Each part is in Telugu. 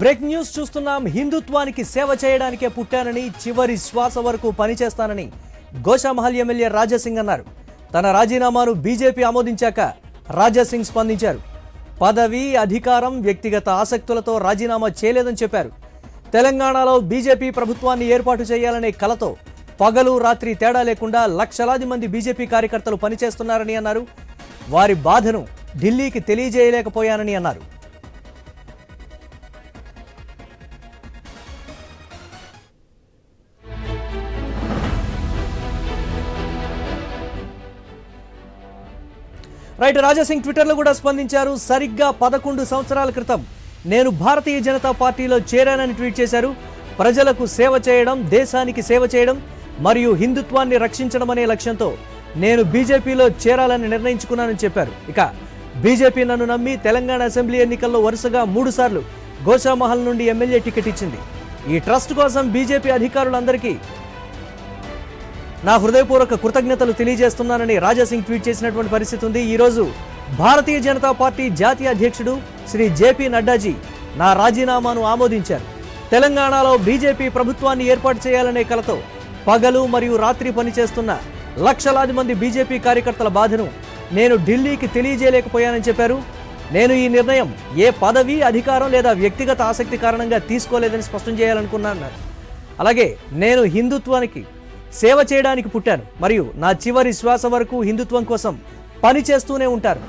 బ్రేక్ న్యూస్ చూస్తున్నాం. హిందుత్వానికి సేవ చేయడానికే పుట్టానని, చివరి శ్వాస వరకు పనిచేస్తానని గోషామహల్ ఎమ్మెల్యే రాజాసింగ్ అన్నారు. తన రాజీనామాను బీజేపీ ఆమోదించాక రాజాసింగ్ స్పందించారు. పదవి, అధికారం, వ్యక్తిగత ఆసక్తులతో రాజీనామా చేయలేదని చెప్పారు. తెలంగాణలో బీజేపీ ప్రభుత్వాన్ని ఏర్పాటు చేయాలనే కలతో పగలు రాత్రి తేడా లేకుండా లక్షలాది మంది బీజేపీ కార్యకర్తలు పనిచేస్తున్నారని అన్నారు. వారి బాధను ఢిల్లీకి తెలియజేయలేకపోయానని అన్నారు. రైట్, రాజాసింగ్ ట్విట్టర్లో కూడా స్పందించారు. సరిగ్గా 11 సంవత్సరాల క్రితం నేను భారతీయ జనతా పార్టీలో చేరానని ట్వీట్ చేశారు. ప్రజలకు సేవ చేయడం, దేశానికి సేవ చేయడం మరియు హిందుత్వాన్ని రక్షించడం అనే లక్ష్యంతో నేను బీజేపీలో చేరాలని నిర్ణయించుకున్నానని చెప్పారు. ఇక బీజేపీ నన్ను నమ్మి తెలంగాణ అసెంబ్లీ ఎన్నికల్లో వరుసగా 3 సార్లు గోషామహల్ నుండి ఎమ్మెల్యే టికెట్ ఇచ్చింది. ఈ ట్రస్ట్ కోసం బీజేపీ అధికారులందరికీ నా హృదయపూర్వక కృతజ్ఞతలు తెలియజేస్తున్నానని రాజాసింగ్ ట్వీట్ చేసినటువంటి పరిస్థితి ఉంది. ఈరోజు భారతీయ జనతా పార్టీ జాతీయ అధ్యక్షుడు శ్రీ జేపీ నడ్డాజీ నా రాజీనామాను ఆమోదించారు. తెలంగాణలో బీజేపీ ప్రభుత్వాన్ని ఏర్పాటు చేయాలనే కలతో పగలు మరియు రాత్రి పనిచేస్తున్న లక్షలాది మంది బీజేపీ కార్యకర్తల బాధను నేను ఢిల్లీకి తెలియజేయలేకపోయానని చెప్పారు. నేను ఈ నిర్ణయం ఏ పదవి, అధికారం లేదా వ్యక్తిగత ఆసక్తి కారణంగా తీసుకోలేదని స్పష్టం చేయాలనుకున్నాను. అలాగే నేను హిందుత్వానికి సేవ చేయడానికి పుట్టాను మరియు నా చివరి శ్వాస వరకు హిందుత్వం కోసం పనిచేస్తూనే ఉంటారు.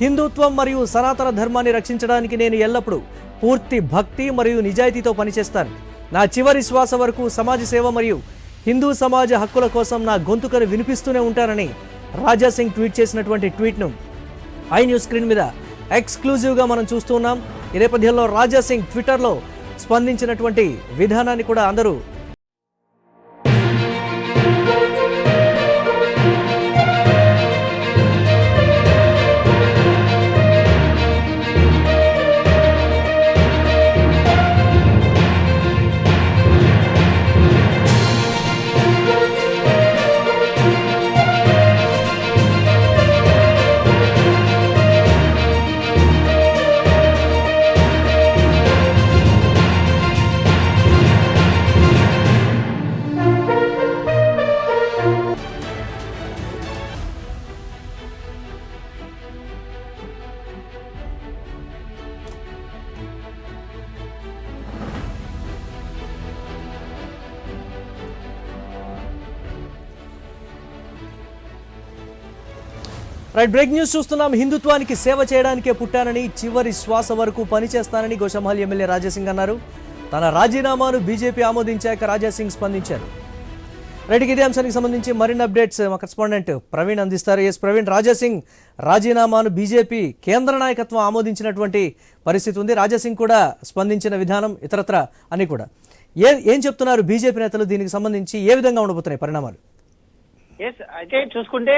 హిందుత్వం మరియు సనాతన ధర్మాన్ని రక్షించడానికి నేను ఎల్లప్పుడూ పూర్తి భక్తి మరియు నిజాయితీతో పనిచేస్తాను. నా చివరి శ్వాస వరకు సమాజ సేవ మరియు హిందూ సమాజ హక్కుల కోసం నా గొంతుకను వినిపిస్తూనే ఉంటానని రాజాసింగ్ ట్వీట్ చేసినటువంటి ట్వీట్ను ఐ న్యూస్ స్క్రీన్ మీద ఎక్స్క్లూజివ్గా మనం చూస్తున్నాం. ఈ నేపథ్యంలో రాజాసింగ్ ట్విట్టర్లో స్పందించినటువంటి విధానాన్ని కూడా అందరూ రైట్, బ్రేక్ న్యూస్ చూస్తున్నాం. హిందుత్వానికి సేవ చేయడానికే పుట్టానని, చివరి శ్వాస వరకు పనిచేస్తానని గోషామహల్ ఎమ్మెల్యే రాజాసింగ్ అన్నారు. తన రాజీనామాను బీజేపీ ఆమోదించాక రాజాసింగ్ స్పందించారు. రైట్, ఇదే అంశానికి సంబంధించి మరిన్ని అప్డేట్స్ మా కరెస్పాండెంట్ ప్రవీణ్ అందిస్తారు. ఎస్ ప్రవీణ్, రాజాసింగ్ రాజీనామాను బీజేపీ కేంద్ర నాయకత్వం ఆమోదించినటువంటి పరిస్థితి ఉంది. రాజాసింగ్ కూడా స్పందించిన విధానం ఇతరత్ర అని కూడా ఏం చెప్తున్నారు బీజేపీ నేతలు? దీనికి సంబంధించి ఏ విధంగా ఉండబోతున్నాయి పరిణామాలు? అయితే చూసుకుంటే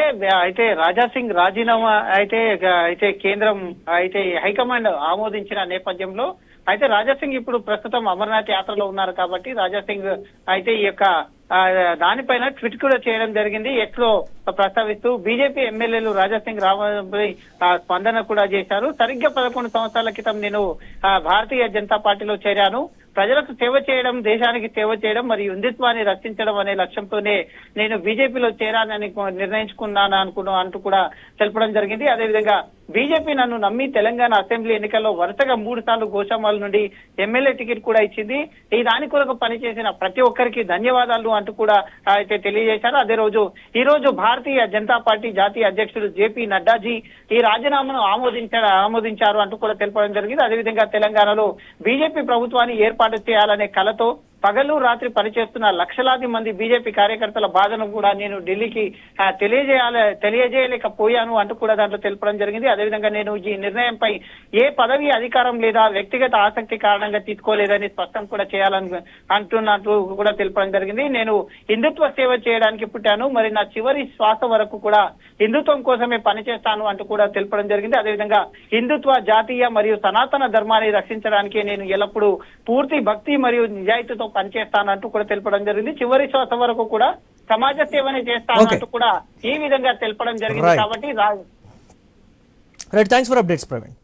అయితే రాజాసింగ్ రాజీనామా అయితే కేంద్రం అయితే హైకమాండ్ ఆమోదించిన నేపథ్యంలో అయితే రాజాసింగ్ ఇప్పుడు ప్రస్తుతం అమర్నాథ్ యాత్రలో ఉన్నారు కాబట్టి రాజాసింగ్ అయితే ఈ యొక్క దానిపైన ట్వీట్ కూడా చేయడం జరిగింది. ఎక్స్ లో ప్రస్తావిస్తూ బీజేపీ ఎమ్మెల్యేలు రాజాసింగ్ రామపై స్పందన కూడా చేశారు. సరిగ్గా 11 సంవత్సరాల క్రితం నేను భారతీయ జనతా పార్టీలో చేరాను. ప్రజలకు సేవ చేయడం, దేశానికి సేవ చేయడం మరియు హిందుత్వాన్ని రక్షించడం అనే లక్ష్యంతోనే నేను బీజేపీలో చేరానని నిర్ణయించుకున్నాను అంటూ కూడా తెలపడం జరిగింది. అదేవిధంగా బీజేపీ నన్ను నమ్మి తెలంగాణ అసెంబ్లీ ఎన్నికల్లో వరుసగా 3 సార్లు గోషామహల్ నుండి ఎమ్మెల్యే టికెట్ కూడా ఇచ్చింది. ఈ దాని కొరకు పనిచేసిన ప్రతి ఒక్కరికి ధన్యవాదాలు అంటూ కూడా అయితే తెలియజేశారు. ఈ రోజు భారతీయ జనతా పార్టీ జాతీయ అధ్యక్షుడు జేపీ నడ్డాజీ ఈ రాజీనామాను ఆమోదించారు అంటూ కూడా తెలపడం జరిగింది. అదేవిధంగా తెలంగాణలో బీజేపీ ప్రభుత్వాన్ని ఏర్పాటు చేయాలనే కలతో పగలు రాత్రి పనిచేస్తున్న లక్షలాది మంది బీజేపీ కార్యకర్తల బాధను కూడా నేను ఢిల్లీకి తెలియజేయలేకపోయాను అంటూ కూడా దాంట్లో తెలపడం జరిగింది. అదేవిధంగా నేను ఈ నిర్ణయంపై ఏ పదవి, అధికారం లేదా వ్యక్తిగత ఆసక్తి కారణంగా తీసుకోలేదని స్పష్టం కూడా చేయాలని అంటున్నట్టు కూడా తెలపడం జరిగింది. నేను హిందుత్వ సేవ చేయడానికి పుట్టాను, మరి నా చివరి శ్వాస వరకు కూడా హిందుత్వం కోసమే పనిచేస్తాను అంటూ కూడా తెలపడం జరిగింది. అదేవిధంగా హిందుత్వ, జాతీయ మరియు సనాతన ధర్మాన్ని రక్షించడానికి నేను ఎల్లప్పుడూ పూర్తి భక్తి మరియు నిజాయితీతో పనిచేస్తానంటూ కూడా తెలపడం జరిగింది. చివరి శ్వాస వరకు కూడా సమాజ సేవనే చేస్తానంటూ కూడా ఈ విధంగా తెలపడం జరిగింది. కాబట్టి right, thanks for updates Praveen.